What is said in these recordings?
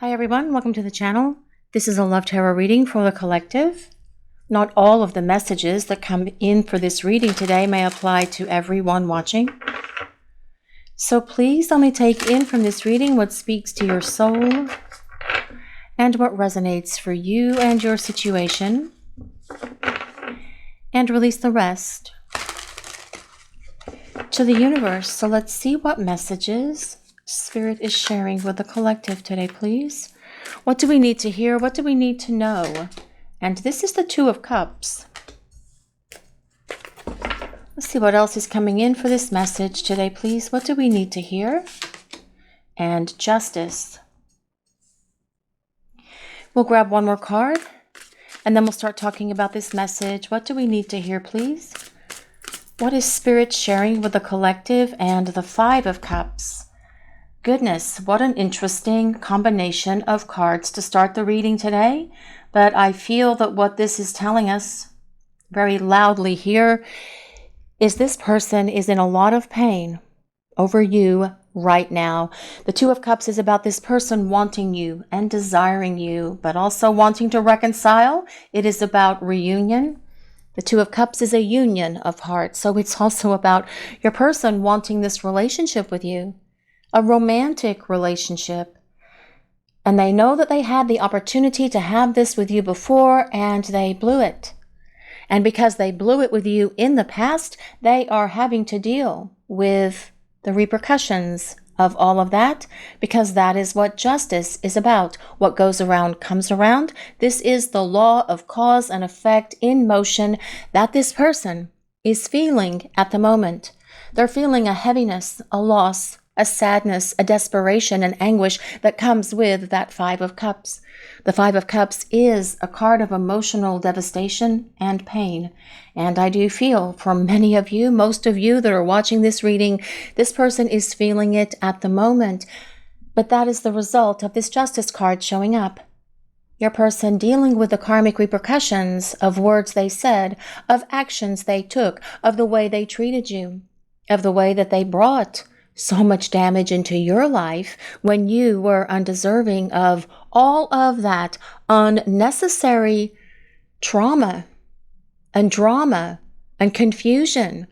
Hi everyone, welcome to the channel. This is a love tarot reading for the collective. Not all of the messages that come in for this reading today may apply to everyone watching. So please only take in from this reading what speaks to your soul and what resonates for you and your situation, and release the rest to the universe. So let's see what messages Spirit is sharing with the collective today, please. What do we need to hear? What do we need to know? And this is the Two of Cups. Let's see what else is coming in for this message today, please. What do we need to hear? And Justice. We'll grab one more card, and then we'll start talking about this message. What do we need to hear, please? What is Spirit sharing with the collective? And the Five of Cups. Goodness, what an interesting combination of cards to start the reading today. But I feel that what this is telling us very loudly here is this person is in a lot of pain over you right now. The Two of Cups is about this person wanting you and desiring you, but also wanting to reconcile. It is about reunion. The Two of Cups is a union of hearts, so it's also about your person wanting this relationship with you. A romantic relationship, and they know that they had the opportunity to have this with you before and they blew it. And because they blew it with you in the past, they are having to deal with the repercussions of all of that, because that is what justice is about. What goes around comes around. This is the law of cause and effect in motion that this person is feeling at the moment. They're feeling a heaviness, a loss, a sadness, a desperation, and anguish that comes with that Five of Cups. The Five of Cups is a card of emotional devastation and pain. And I do feel for many of you, most of you that are watching this reading, this person is feeling it at the moment. But that is the result of this Justice card showing up. Your person dealing with the karmic repercussions of words they said, of actions they took, of the way they treated you, of the way that they brought so much damage into your life when you were undeserving of all of that unnecessary trauma and drama and confusion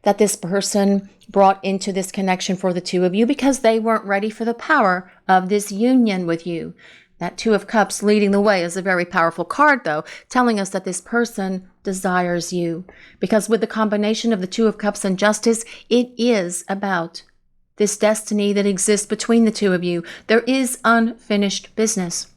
that this person brought into this connection for the two of you, because they weren't ready for the power of this union with you. That Two of Cups leading the way is a very powerful card, though, telling us that this person desires you. Because with the combination of the Two of Cups and Justice, it is about this destiny that exists between the two of you. There is unfinished business.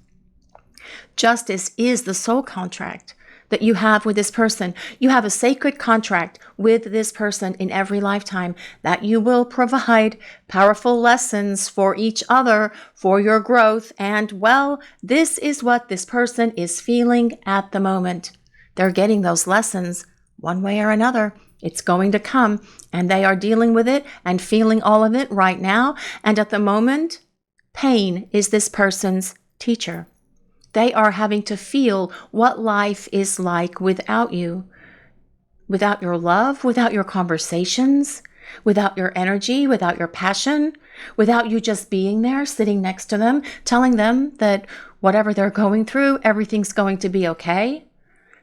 Justice is the soul contract that you have with this person. You have a sacred contract with this person in every lifetime that you will provide powerful lessons for each other, for your growth. And well, this is what this person is feeling at the moment. They're getting those lessons one way or another. It's going to come, and they are dealing with it and feeling all of it right now. And at the moment, pain is this person's teacher. They are having to feel what life is like without you, without your love, without your conversations, without your energy, without your passion, without you just being there, sitting next to them, telling them that whatever they're going through, everything's going to be okay.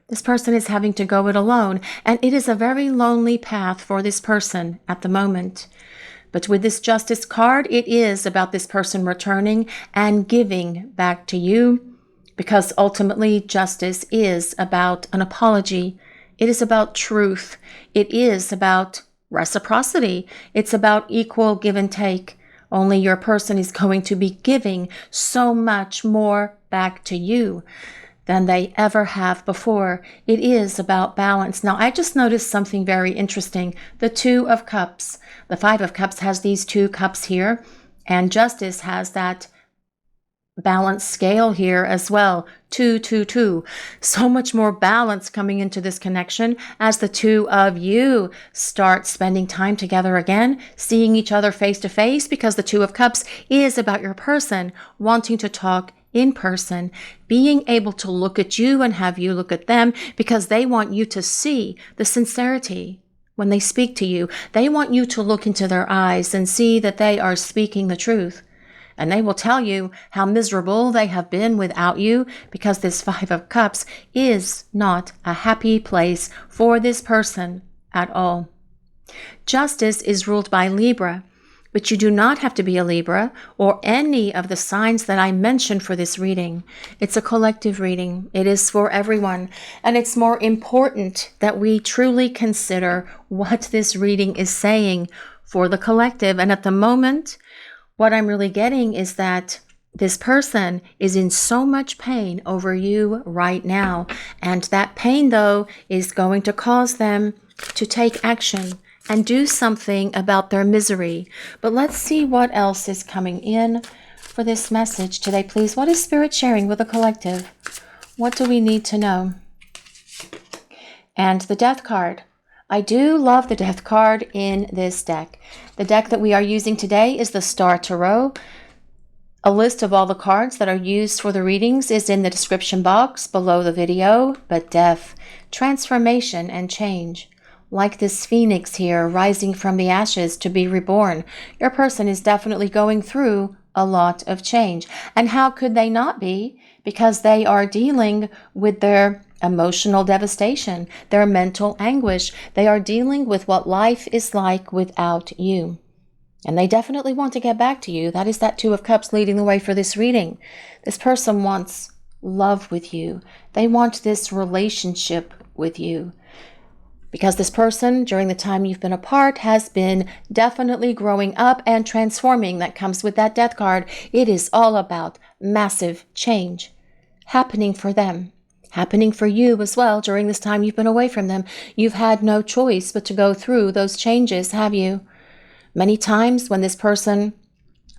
This person is having to go it alone, and it is a very lonely path for this person at the moment. But with this Justice card, it is about this person returning and giving back to you, because ultimately justice is about an apology. It is about truth. It is about reciprocity. It's about equal give and take. Only your person is going to be giving so much more back to you than they ever have before. It is about balance. Now, I just noticed something very interesting. The Two of Cups. The Five of Cups has these two cups here, and Justice has that balanced scale here as well. 2, 2, 2. So much more balance coming into this connection as the two of you start spending time together again, seeing each other face to face, because the Two of Cups is about your person wanting to talk in person, being able to look at you and have you look at them, because they want you to see the sincerity when they speak to you. They want you to look into their eyes and see that they are speaking the truth. And they will tell you how miserable they have been without you, because this Five of Cups is not a happy place for this person at all. Justice is ruled by Libra, but you do not have to be a Libra or any of the signs that I mentioned for this reading. It's a collective reading. It is for everyone. And it's more important that we truly consider what this reading is saying for the collective. And at the moment, what I'm really getting is that this person is in so much pain over you right now. And that pain, though, is going to cause them to take action and do something about their misery. But let's see what else is coming in for this message today, please. What is Spirit sharing with the collective? What do we need to know? And the Death card. I do love the Death card in this deck. The deck that we are using today is the Star Tarot. A list of all the cards that are used for the readings is in the description box below the video. But death, transformation, and change. Like this phoenix here, rising from the ashes to be reborn. Your person is definitely going through a lot of change. And how could they not be? Because they are dealing with their emotional devastation, their mental anguish. They are dealing with what life is like without you. And they definitely want to get back to you. That is that Two of Cups leading the way for this reading. This person wants love with you. They want this relationship with you. Because this person, during the time you've been apart, has been definitely growing up and transforming. That comes with that Death card. It is all about massive change happening for them, happening for you as well during this time you've been away from them. You've had no choice but to go through those changes, have you? Many times when this person,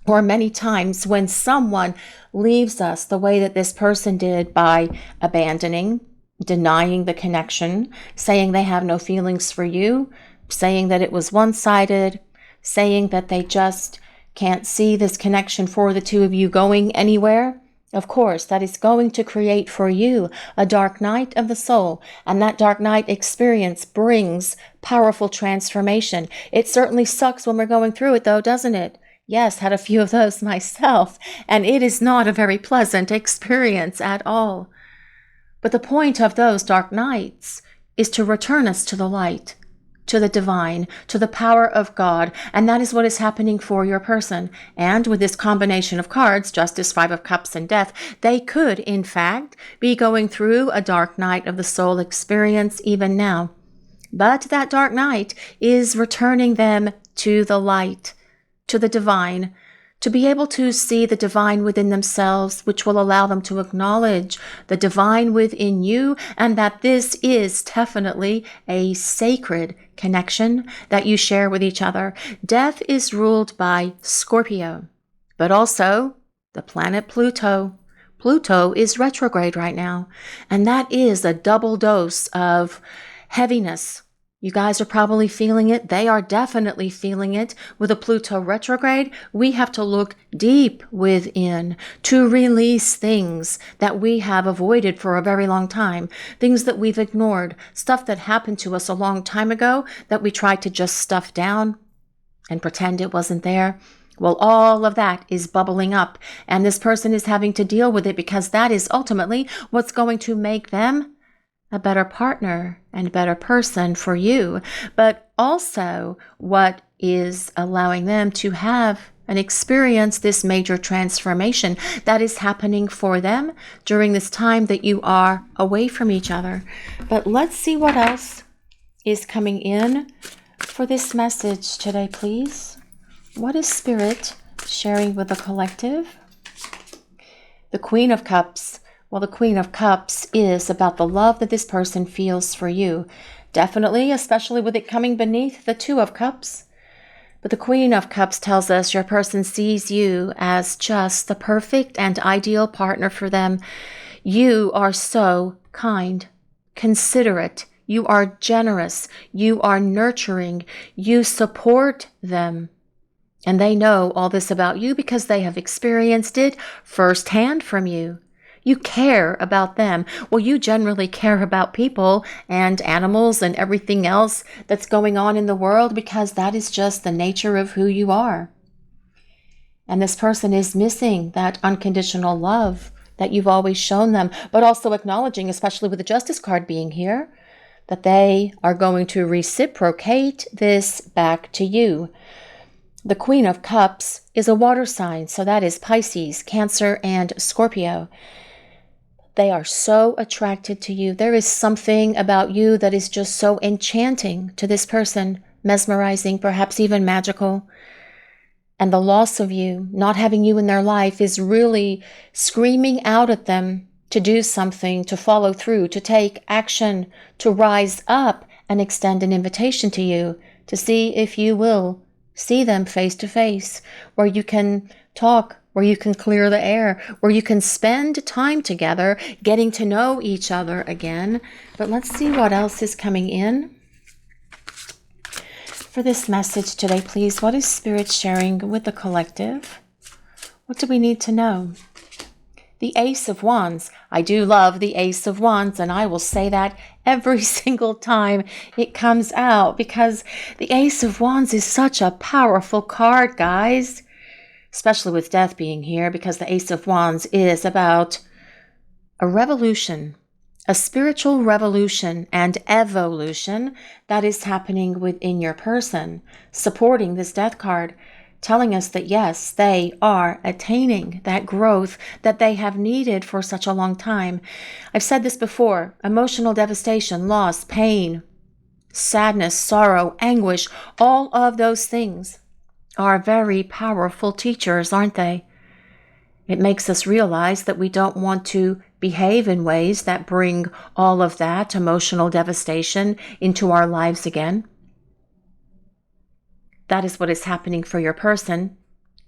or many times when someone leaves us the way that this person did, by abandoning, denying the connection, saying they have no feelings for you, saying that it was one-sided, saying that they just can't see this connection for the two of you going anywhere, of course, that is going to create for you a dark night of the soul. And that dark night experience brings powerful transformation. It certainly sucks when we're going through it, though, doesn't it? Yes, had a few of those myself. And it is not a very pleasant experience at all. But the point of those dark nights is to return us to the light, to the divine, to the power of God. And that is what is happening for your person. And with this combination of cards, Justice, Five of Cups, and Death, they could, in fact, be going through a dark night of the soul experience even now. But that dark night is returning them to the light, to the divine, to be able to see the divine within themselves, which will allow them to acknowledge the divine within you, and that this is definitely a sacred connection that you share with each other. Death is ruled by Scorpio, but also the planet Pluto. Pluto is retrograde right now, and that is a double dose of heaviness. You guys are probably feeling it. They are definitely feeling it. With a Pluto retrograde, we have to look deep within to release things that we have avoided for a very long time, things that we've ignored, stuff that happened to us a long time ago that we tried to just stuff down and pretend it wasn't there. Well, all of that is bubbling up, and this person is having to deal with it, because that is ultimately what's going to make them a better partner and better person for you, but also what is allowing them to have and experience this major transformation that is happening for them during this time that you are away from each other. But let's see what else is coming in for this message today, please. What is Spirit sharing with the collective? The Queen of Cups. Well, the Queen of Cups is about the love that this person feels for you. Definitely, especially with it coming beneath the Two of Cups. But the Queen of Cups tells us your person sees you as just the perfect and ideal partner for them. You are so kind, considerate. You are generous. You are nurturing. You support them. And they know all this about you because they have experienced it firsthand from you. You care about them. Well, you generally care about people and animals and everything else that's going on in the world, because that is just the nature of who you are. And this person is missing that unconditional love that you've always shown them, but also acknowledging, especially with the Justice card being here, that they are going to reciprocate this back to you. The Queen of Cups is a water sign, so that is Pisces, Cancer, and Scorpio. They are so attracted to you. There is something about you that is just so enchanting to this person, mesmerizing, perhaps even magical. And the loss of you, not having you in their life, is really screaming out at them to do something, to follow through, to take action, to rise up and extend an invitation to you to see if you will see them face to face, where you can talk, where you can clear the air, where you can spend time together, getting to know each other again. But let's see what else is coming in for this message today, please. What is Spirit sharing with the collective? What do we need to know? The Ace of Wands. I do love the Ace of Wands, and I will say that every single time it comes out, because the Ace of Wands is such a powerful card, guys, especially with death being here, because the Ace of Wands is about a revolution, a spiritual revolution and evolution that is happening within your person, supporting this death card, telling us that yes, they are attaining that growth that they have needed for such a long time. I've said this before: emotional devastation, loss, pain, sadness, sorrow, anguish, all of those things are very powerful teachers, aren't they? It makes us realize that we don't want to behave in ways that bring all of that emotional devastation into our lives again. That is what is happening for your person.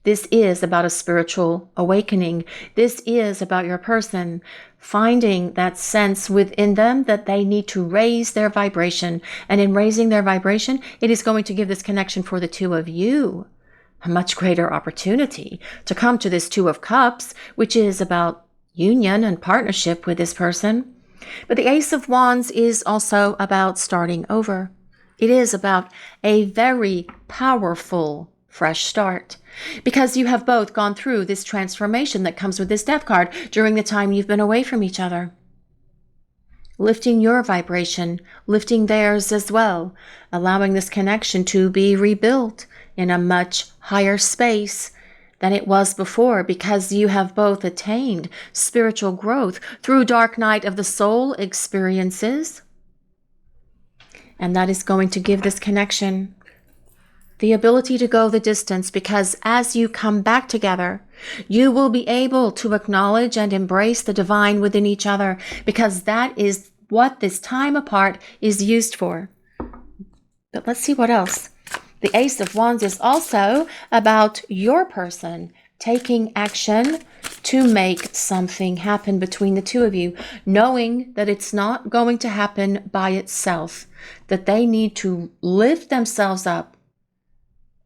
This is about a spiritual awakening. This is about your person finding that sense within them that they need to raise their vibration. And in raising their vibration, it is going to give this connection for the two of you a much greater opportunity to come to this Two of Cups, which is about union and partnership with this person. But the Ace of Wands is also about starting over. It is about a very powerful fresh start, because you have both gone through this transformation that comes with this death card during the time you've been away from each other. Lifting your vibration, lifting theirs as well, allowing this connection to be rebuilt in a much higher space than it was before, because you have both attained spiritual growth through dark night of the soul experiences. And that is going to give this connection the ability to go the distance, because as you come back together, you will be able to acknowledge and embrace the divine within each other, because that is what this time apart is used for. But let's see what else. The Ace of Wands is also about your person taking action to make something happen between the two of you, knowing that it's not going to happen by itself, that they need to lift themselves up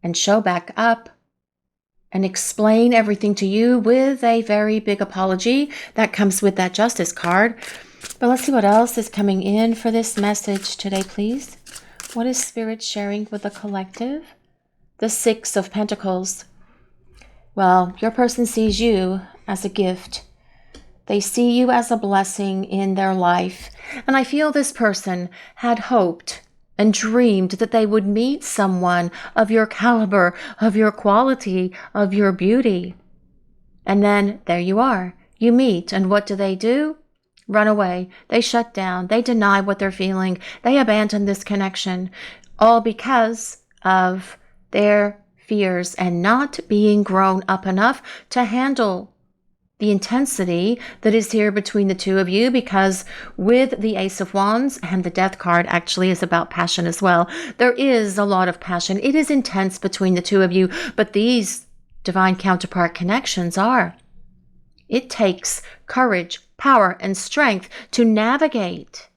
and show back up and explain everything to you with a very big apology that comes with that Justice card. But let's see what else is coming in for this message today, please. What is Spirit sharing with the collective? The Six of Pentacles. Well, your person sees you as a gift. They see you as a blessing in their life. And I feel this person had hoped and dreamed that they would meet someone of your caliber, of your quality, of your beauty. And then there you are. You meet, and what do? Run away. They shut down. They deny what they're feeling. They abandon this connection, all because of their fears and not being grown up enough to handle the intensity that is here between the two of you, because with the Ace of Wands, and the Death card actually is about passion as well, there is a lot of passion. It is intense between the two of you, but these divine counterpart connections are. It takes courage, power, and strength to navigate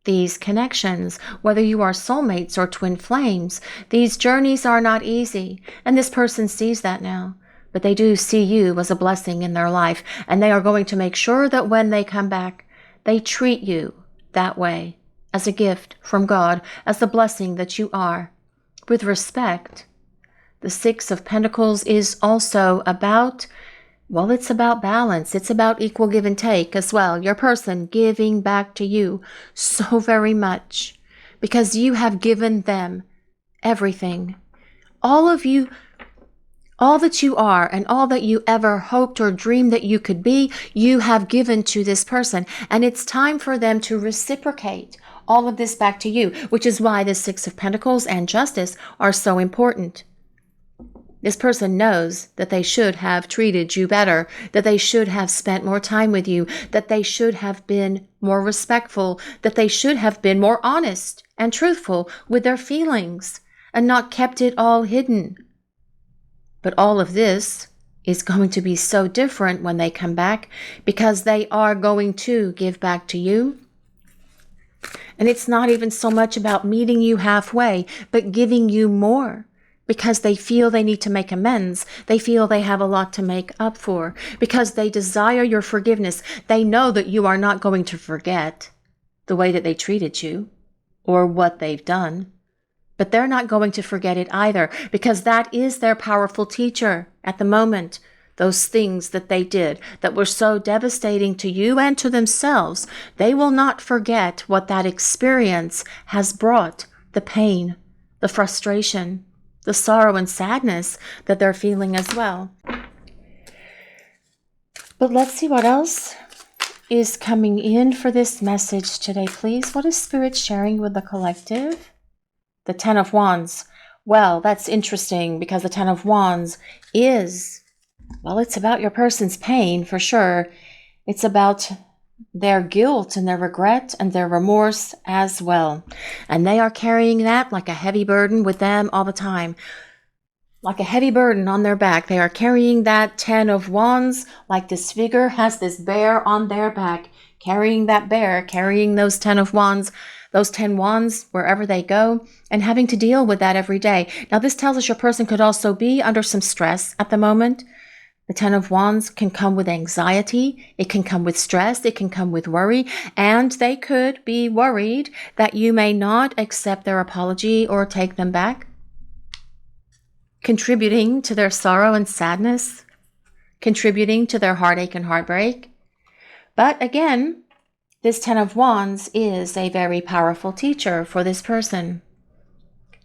these connections, whether you are soulmates or twin flames. These journeys are not easy, and this person sees that now. But they do see you as a blessing in their life, and they are going to make sure that when they come back, they treat you that way, as a gift from God, as the blessing that you are, with respect, The Six of Pentacles is also about, well, it's about balance. It's about equal give and take as well. Your person giving back to you so very much because you have given them everything. All of you, all that you are and all that you ever hoped or dreamed that you could be, you have given to this person. And it's time for them to reciprocate all of this back to you, which is why the Six of Pentacles and Justice are so important. This person knows that they should have treated you better, that they should have spent more time with you, that they should have been more respectful, that they should have been more honest and truthful with their feelings and not kept it all hidden. But all of this is going to be so different when they come back because they are going to give back to you. And it's not even so much about meeting you halfway, but giving you more. Because they feel they need to make amends. They feel they have a lot to make up for. Because they desire your forgiveness. They know that you are not going to forget the way that they treated you or what they've done. But they're not going to forget it either because that is their powerful teacher at the moment. Those things that they did that were so devastating to you and to themselves, they will not forget what that experience has brought, the pain, the frustration, the sorrow and sadness that they're feeling as well. But let's see what else is coming in for this message today, please. What is Spirit sharing with the collective? The Ten of Wands. Well, that's interesting because the Ten of Wands is, well, it's about your person's pain for sure. It's about their guilt and their regret and their remorse as well. And they are carrying that like a heavy burden with them all the time. Like a heavy burden on their back. They are carrying that Ten of Wands like this figure has this bear on their back. Carrying that bear, carrying those 10 of Wands, those 10 wands wherever they go, and having to deal with that every day. Now, this tells us your person could also be under some stress at the moment. The 10 of Wands can come with anxiety. It can come with stress. It can come with worry. And they could be worried that you may not accept their apology or take them back, contributing to their sorrow and sadness, contributing to their heartache and heartbreak. But again, this 10 of Wands is a very powerful teacher for this person,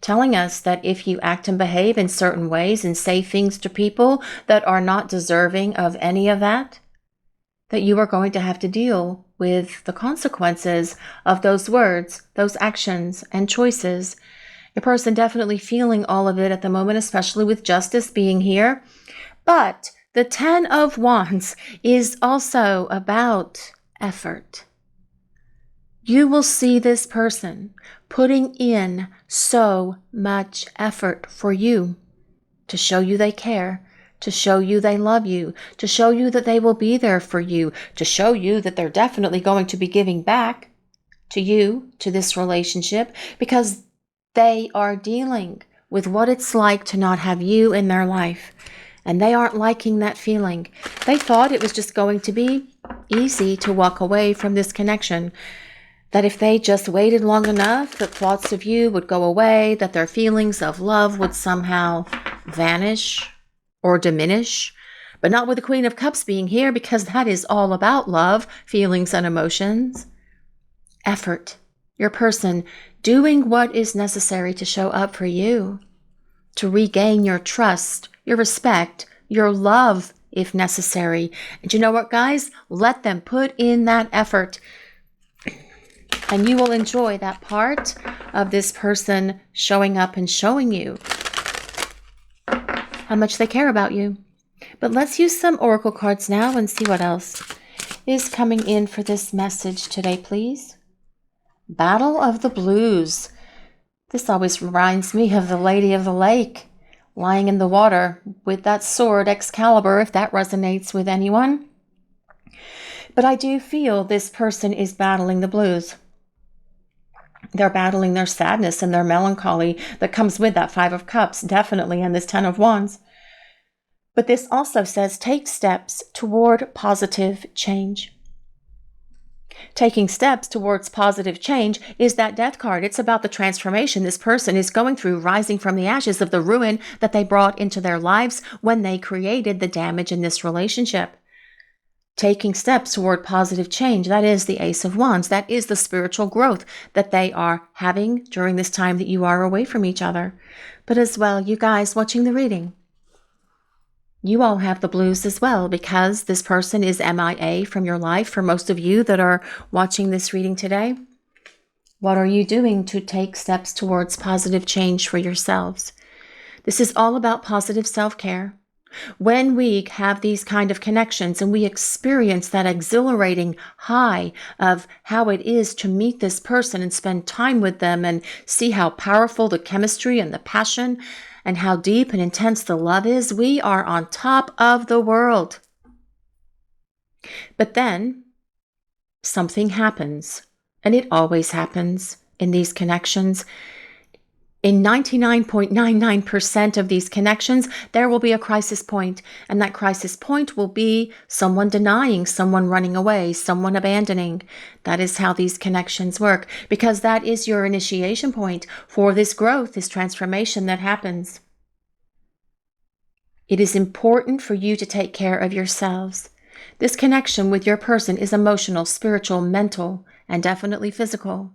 telling us that if you act and behave in certain ways and say things to people that are not deserving of any of that, that you are going to have to deal with the consequences of those words, those actions and choices. Your person definitely feeling all of it at the moment, especially with Justice being here. But the 10 of Wands is also about effort. You will see this person putting in so much effort for you to show you they care, to show you they love you, to show you that they will be there for you, to show you that they're definitely going to be giving back to you, to this relationship, because they are dealing with what it's like to not have you in their life. And they aren't liking that feeling. They thought it was just going to be easy to walk away from this connection. That if they just waited long enough, that thoughts of you would go away, that their feelings of love would somehow vanish or diminish. But not with the Queen of Cups being here, because that is all about love, feelings, and emotions. Effort. Your person doing what is necessary to show up for you, to regain your trust, your respect, your love, if necessary. And you know what, guys? Let them put in that effort. And you will enjoy that part of this person showing up and showing you how much they care about you. But let's use some oracle cards now and see what else is coming in for this message today, please. Battle of the Blues. This always reminds me of the Lady of the Lake lying in the water with that sword Excalibur, if that resonates with anyone. But I do feel this person is battling the blues. They're battling their sadness and their melancholy that comes with that Five of Cups, definitely, and this 10 of Wands. But this also says take steps toward positive change. Taking steps towards positive change is that death card. It's about the transformation this person is going through, rising from the ashes of the ruin that they brought into their lives when they created the damage in this relationship. Taking steps toward positive change, that is the Ace of Wands. That is the spiritual growth that they are having during this time that you are away from each other. But as well, you guys watching the reading, you all have the blues as well, because this person is MIA from your life. For most of you that are watching this reading today, what are you doing to take steps towards positive change for yourselves? This is all about positive self-care. When we have these kind of connections and we experience that exhilarating high of how it is to meet this person and spend time with them and see how powerful the chemistry and the passion and how deep and intense the love is, we are on top of the world. But then something happens, and it always happens in these connections. In 99.99% of these connections, there will be a crisis point, and that crisis point will be someone denying, someone running away, someone abandoning. That is how these connections work, because that is your initiation point for this growth, this transformation that happens. It is important for you to take care of yourselves. This connection with your person is emotional, spiritual, mental, and definitely physical.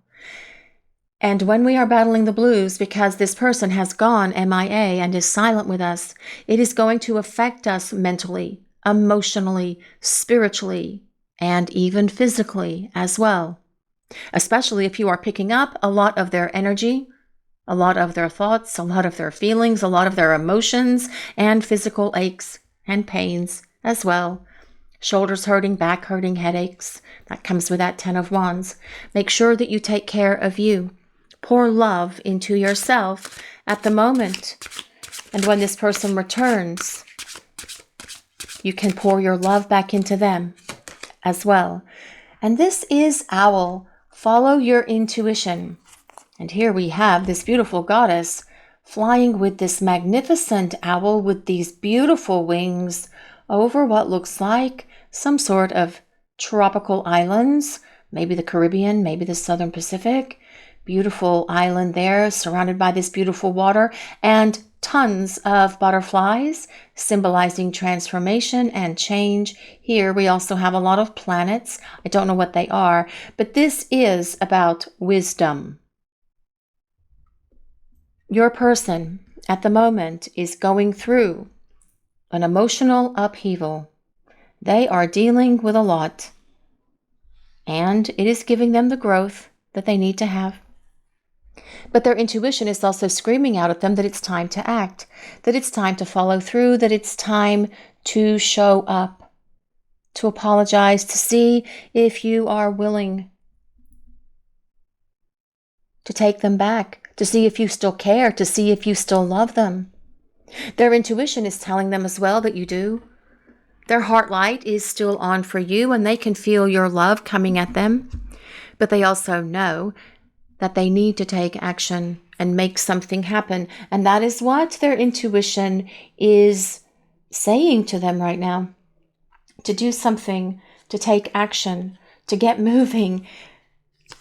And when we are battling the blues because this person has gone MIA and is silent with us, it is going to affect us mentally, emotionally, spiritually, and even physically as well. Especially if you are picking up a lot of their energy, a lot of their thoughts, a lot of their feelings, a lot of their emotions, and physical aches and pains as well. Shoulders hurting, back hurting, headaches. That comes with that 10 of Wands. Make sure that you take care of you. Pour love into yourself at the moment. And when this person returns, you can pour your love back into them as well. And this is Owl. Follow your intuition. And here we have this beautiful goddess flying with this magnificent owl with these beautiful wings over what looks like some sort of tropical islands, maybe the Caribbean, maybe the Southern Pacific. Beautiful island there, surrounded by this beautiful water, and tons of butterflies symbolizing transformation and change. Here we also have a lot of planets. I don't know what they are, but this is about wisdom. Your person at the moment is going through an emotional upheaval. They are dealing with a lot, and it is giving them the growth that they need to have. But their intuition is also screaming out at them that it's time to act, that it's time to follow through, that it's time to show up, to apologize, to see if you are willing to take them back, to see if you still care, to see if you still love them. Their intuition is telling them as well that you do. Their heart light is still on for you, and they can feel your love coming at them. But they also know that they need to take action and make something happen. And that is what their intuition is saying to them right now. To do something, to take action, to get moving,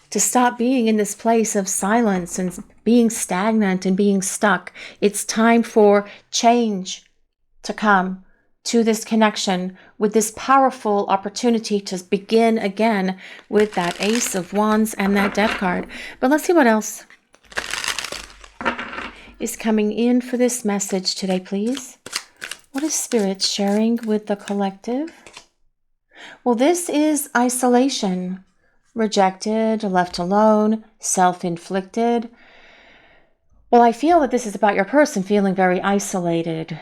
to stop being in this place of silence and being stagnant and being stuck. It's time for change to come to this connection with this powerful opportunity to begin again with that Ace of Wands and that Death card. But let's see what else is coming in for this message today, please. What is Spirit sharing with the collective? Well, this is isolation, rejected, left alone, self-inflicted. Well, I feel that this is about your person feeling very isolated,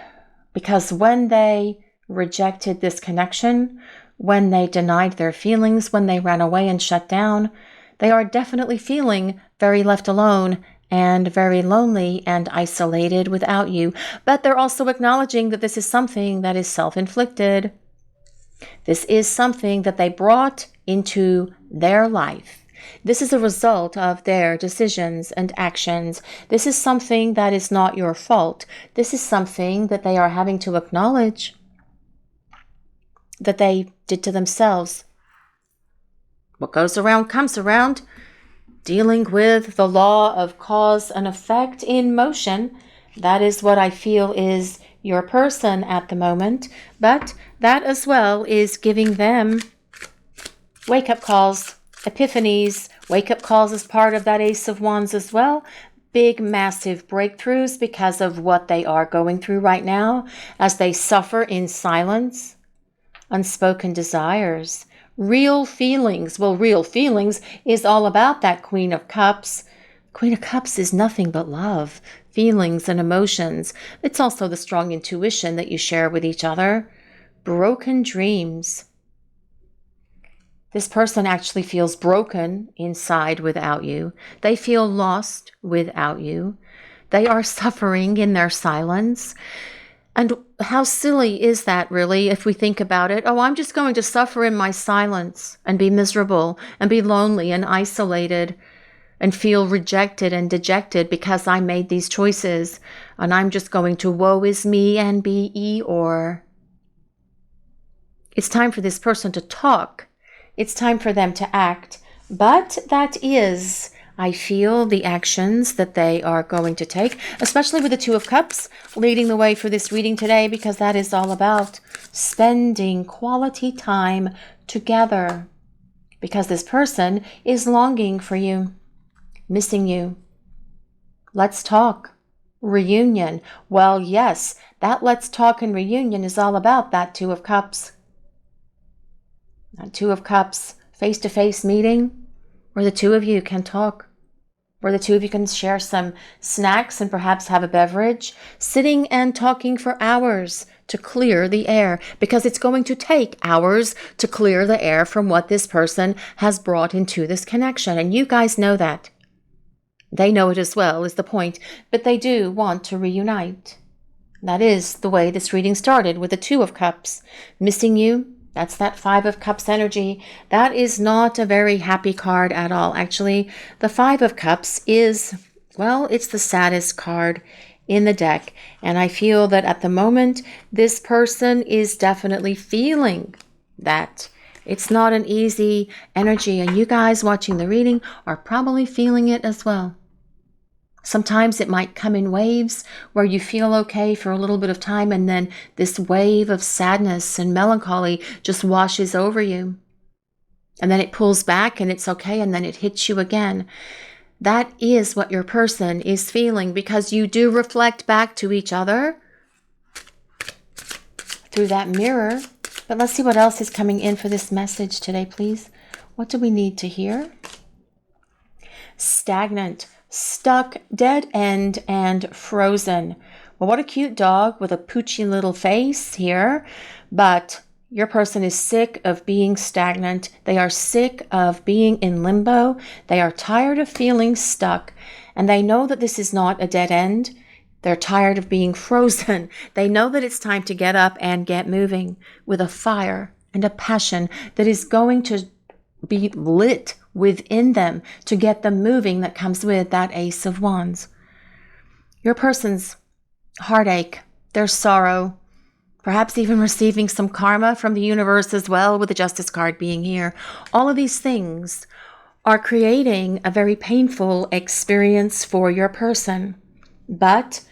because when they rejected this connection, when they denied their feelings, when they ran away and shut down, they are definitely feeling very left alone and very lonely and isolated without you. But they're also acknowledging that this is something that is self-inflicted. This is something that they brought into their life. This is a result of their decisions and actions. This is something that is not your fault. This is something that they are having to acknowledge that they did to themselves. What goes around comes around. Dealing with the law of cause and effect in motion. That is what I feel is your person at the moment. But that as well is giving them wake-up calls, epiphanies, wake-up calls as part of that Ace of Wands as well. Big, massive breakthroughs because of what they are going through right now as they suffer in silence. Unspoken desires. Real feelings. Well, real feelings is all about that Queen of Cups. Queen of Cups is nothing but love, feelings and emotions. It's also the strong intuition that you share with each other. Broken dreams. This person actually feels broken inside without you. They feel lost without you. They are suffering in their silence. And how silly is that, really, if we think about it? Oh, I'm just going to suffer in my silence and be miserable and be lonely and isolated and feel rejected and dejected because I made these choices. And I'm just going to woe is me and be Eeyore. It's time for this person to talk. It's time for them to act. But that is, I feel, the actions that they are going to take, especially with the Two of Cups leading the way for this reading today, because that is all about spending quality time together. Because this person is longing for you, missing you. Let's talk. Reunion. Well, yes, that let's talk and reunion is all about that Two of Cups. That Two of Cups face-to-face meeting where the two of you can talk. Where the two of you can share some snacks and perhaps have a beverage, sitting and talking for hours to clear the air, because it's going to take hours to clear the air from what this person has brought into this connection. And you guys know that. They know it as well, is the point, but they do want to reunite. That is the way this reading started, with the Two of Cups. Missing you. That's that Five of Cups energy. That is not a very happy card at all. Actually, the Five of Cups is, well, it's the saddest card in the deck. And I feel that at the moment, this person is definitely feeling that. It's not an easy energy. And you guys watching the reading are probably feeling it as well. Sometimes it might come in waves where you feel okay for a little bit of time, and then this wave of sadness and melancholy just washes over you. And then it pulls back and it's okay, and then it hits you again. That is what your person is feeling, because you do reflect back to each other through that mirror. But let's see what else is coming in for this message today, please. What do we need to hear? Stagnant. Stuck, dead end, and frozen. Well, what a cute dog with a poochy little face here. But your person is sick of being stagnant. They are sick of being in limbo. They are tired of feeling stuck. And they know that this is not a dead end. They're tired of being frozen. They know that it's time to get up and get moving with a fire and a passion that is going to be lit within them to get them moving, that comes with that Ace of Wands. Your person's heartache, their sorrow, perhaps even receiving some karma from the universe as well, with the Justice card being here. All of these things are creating a very painful experience for your person. But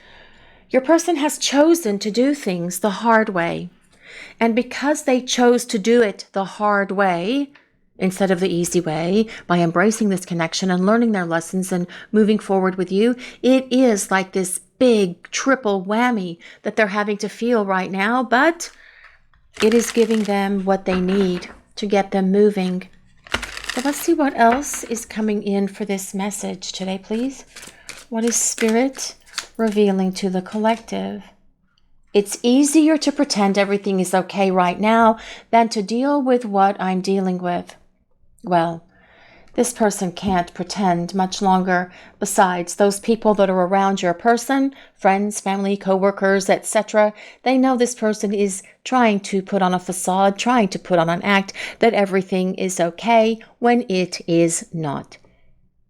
your person has chosen to do things the hard way. And because they chose to do it the hard way, instead of the easy way, by embracing this connection and learning their lessons and moving forward with you, it is like this big triple whammy that they're having to feel right now, but it is giving them what they need to get them moving. So let's see what else is coming in for this message today, please. What is Spirit revealing to the collective? It's easier to pretend everything is okay right now than to deal with what I'm dealing with. Well, this person can't pretend much longer. Besides, those people that are around your person, friends, family, co-workers, etc., they know this person is trying to put on a facade, trying to put on an act that everything is okay when it is not.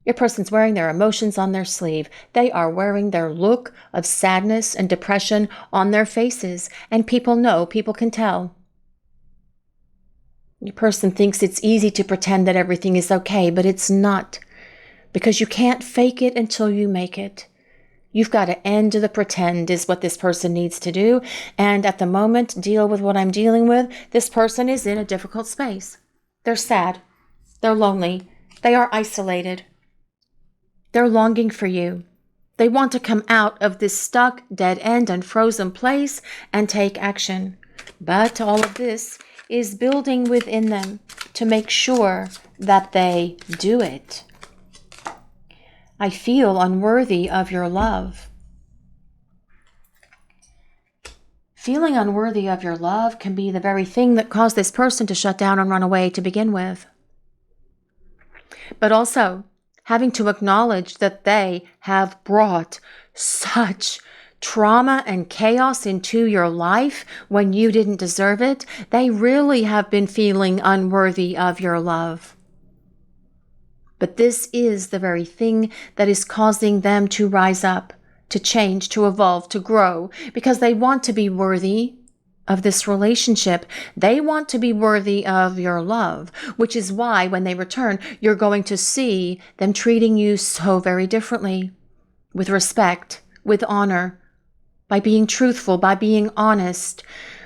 Your person's wearing their emotions on their sleeve. They are wearing their look of sadness and depression on their faces, and people know, people can tell. Your person thinks it's easy to pretend that everything is okay, but it's not. Because you can't fake it until you make it. You've got to end the pretend is what this person needs to do. And at the moment, deal with what I'm dealing with. This person is in a difficult space. They're sad. They're lonely. They are isolated. They're longing for you. They want to come out of this stuck, dead end and frozen place and take action. But all of this is building within them to make sure that they do it. I feel unworthy of your love. Feeling unworthy of your love can be the very thing that caused this person to shut down and run away to begin with. But also, having to acknowledge that they have brought such trauma and chaos into your life when you didn't deserve it, they really have been feeling unworthy of your love. But this is the very thing that is causing them to rise up, to change, to evolve, to grow, because they want to be worthy of this relationship. They want to be worthy of your love, which is why when they return, you're going to see them treating you so very differently, with respect, with honor, by being truthful, by being honest,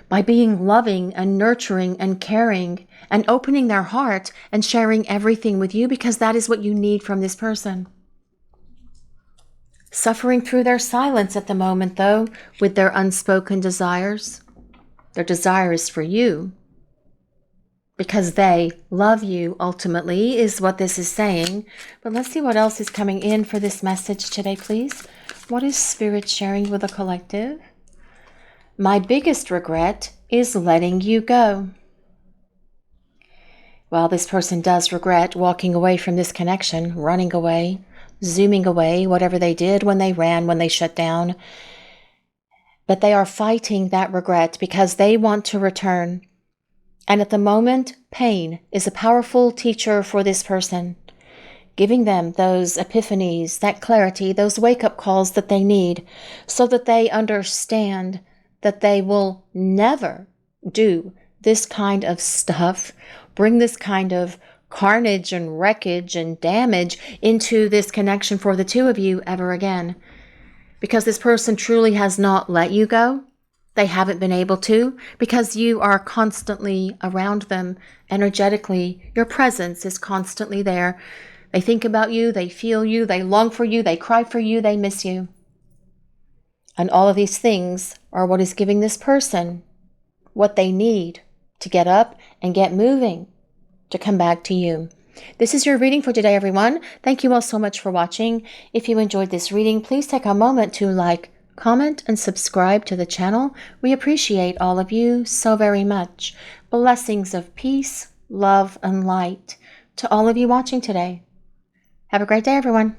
by being loving and nurturing and caring and opening their heart and sharing everything with you, because that is what you need from this person. Suffering through their silence at the moment, though, with their unspoken desires. Their desire is for you, because they love you, ultimately, is what this is saying. But let's see what else is coming in for this message today, please. What is Spirit sharing with the collective? My biggest regret is letting you go. Well, this person does regret walking away from this connection, running away, zooming away, whatever they did when they ran, when they shut down. But they are fighting that regret because they want to return. And at the moment, pain is a powerful teacher for this person, giving them those epiphanies, that clarity, those wake-up calls that they need, so that they understand that they will never do this kind of stuff, bring this kind of carnage and wreckage and damage into this connection for the two of you ever again. Because this person truly has not let you go. They haven't been able to, because you are constantly around them energetically. Your presence is constantly there. They think about you, they feel you, they long for you, they cry for you, they miss you. And all of these things are what is giving this person what they need to get up and get moving, to come back to you. This is your reading for today, everyone. Thank you all so much for watching. If you enjoyed this reading, please take a moment to like, comment, and subscribe to the channel. We appreciate all of you so very much. Blessings of peace, love, and light to all of you watching today. Have a great day, everyone.